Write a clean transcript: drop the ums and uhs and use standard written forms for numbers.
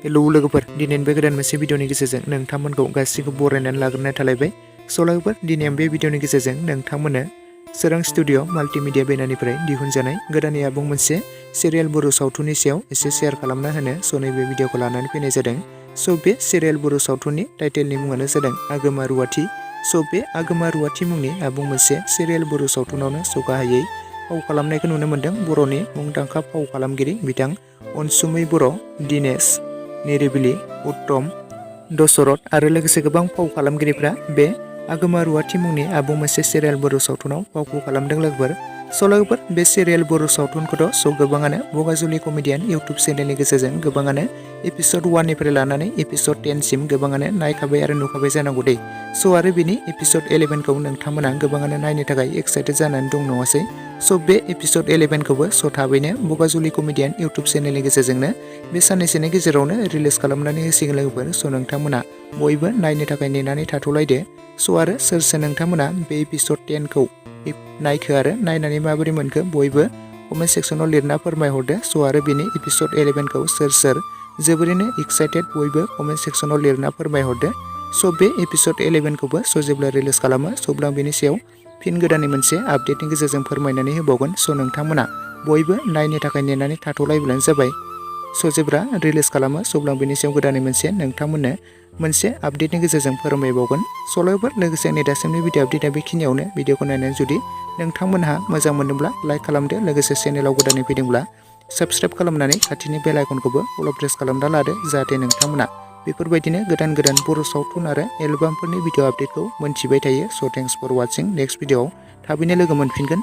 Hello लोगोफोर दिनै बे गोदान मोनसे भिडिअनि गेजेरजों नोंथांमोनखौ गासिखौ बरायनानै लाग्रोनाय थालायबाय। स' लोगोफोर दिनै बे भिडिअनि गेजेरजों नोंथांमोननो सोरां स्टुडिअ माल्टिमिडिया बेनारनिफ्राय दिहुनजानाय गोदानै आबुं मोनसे सिरियाल बर' सावथुननि सायाव एसे शेयार खालामना होनो स' नैबे भिडिअखौ लानानै फैनाय जादों। स' बे सिरियाल बर' सावथुननि टाइटेलनि मुङानो जादों आगमा रुवाति। स' बे आगमा रुवाति मुंनि आबुं मोनसे सिरियाल बर' सावथुनावनो स' गाहायै फाव खालामनायखौ नुनो मोन्दों बर'नि मुंदांखा फाव खालामगिरि बिथां अनसुमै बर', दिनेश, निरिबिलि, उत्तम, दशरथ आरो लोगोसे गोबां फाव खालामगिरिफ्रा बे आगमा रुवाति मुंनि आबुं मोनसे सिरियाल बर' सावथुनाव फावखौ खालामदों लोगोफोर। स' लोगोफोर बे सिरियाल बर' सावथुनखौथ' स' गोबाङानो बगाजुलि कमेडियान इउटुब चेनेलनि गेजेरजों गोबाङानो एपिसड 1निफ्राय लानानै एपिसड 10 सिम गोबाङानो नायखाबाय आरो नुखाबाय जानांगौ दे। स' आरो बिनि एपिसड 11खौ नोंथांमोना गोबाङानो नायनो थाखाय एक्साइटेड जानानै दं नङासै। स' बे एपिसड 11खौबो स' थाबैनो बगाजुलि कमेडियान इउटुब चेनेलनि गेजेरजोंनो बे साननैसोनि गेजेरावनो रिलिज खालामनानै होसिगोन लोगोफोर। स' नोंथांमोना बयबो नायनो थाखाय नेनानै थाथ'लायदो। स' आरो सोर नोंथांमोना बे एपिसड 10खौ नायखो आरो नायनानै माबोरै मोनखो बयबो कमेन्ट सेक्सनाव लिरना फोरमायहरदो। स' आरो बिनि एपिसड 11खौ सोर जोबोरैनो एक्साइटेड बयबो कमेन्ट सेक्सनाव लिरना फोरमायहरदो। स' बे एपिसड 11खौबो स' जेब्ला रिलिज खालामो स' अब्ला बेनि सायाव फिन गोदानै मोनसे आपडेटनि गेजेरजों फोरमायनानै होबावगोन। स' नोंथांमोना बयबो नायनो थाखाय नेनानै थाथ'लायब्लानो जाबाय। स' जेब्ला रिलिज खालामो स' अब्ला बेनि सायाव गोदानै मोनसे नोंथांमोननो मोनसे आपडेटनि गेजेरजों फोरमायबावगोन। स' लोगोफोर लोगोसे आंनि दासिमनि भिडिअ आपडेटआ बेखिनियावनो। भिडिअखौ नायनानै जुदि नोंथांमोनहा मोजां मोनदोंब्ला लाइक खालामदो, लोगोसे चेनेलाव गोदानै फैदोंब्ला साबस्क्राइब खालामनानै खाथिनि बेल आइकनखौबो अल प्रेस खालामना लादो, जाहाथे नोंथांमोना बेफोरबायदिनो गोदान गोदान बर' सावथुन आरो एलबामफोरनि भिडिअ आपडेटखौ मोनथिबाय थायो। स' थेंक्स फर वाचिं। नेक्स्ट भिडिअआव थाबैनो लोगो मोनफिनगोन।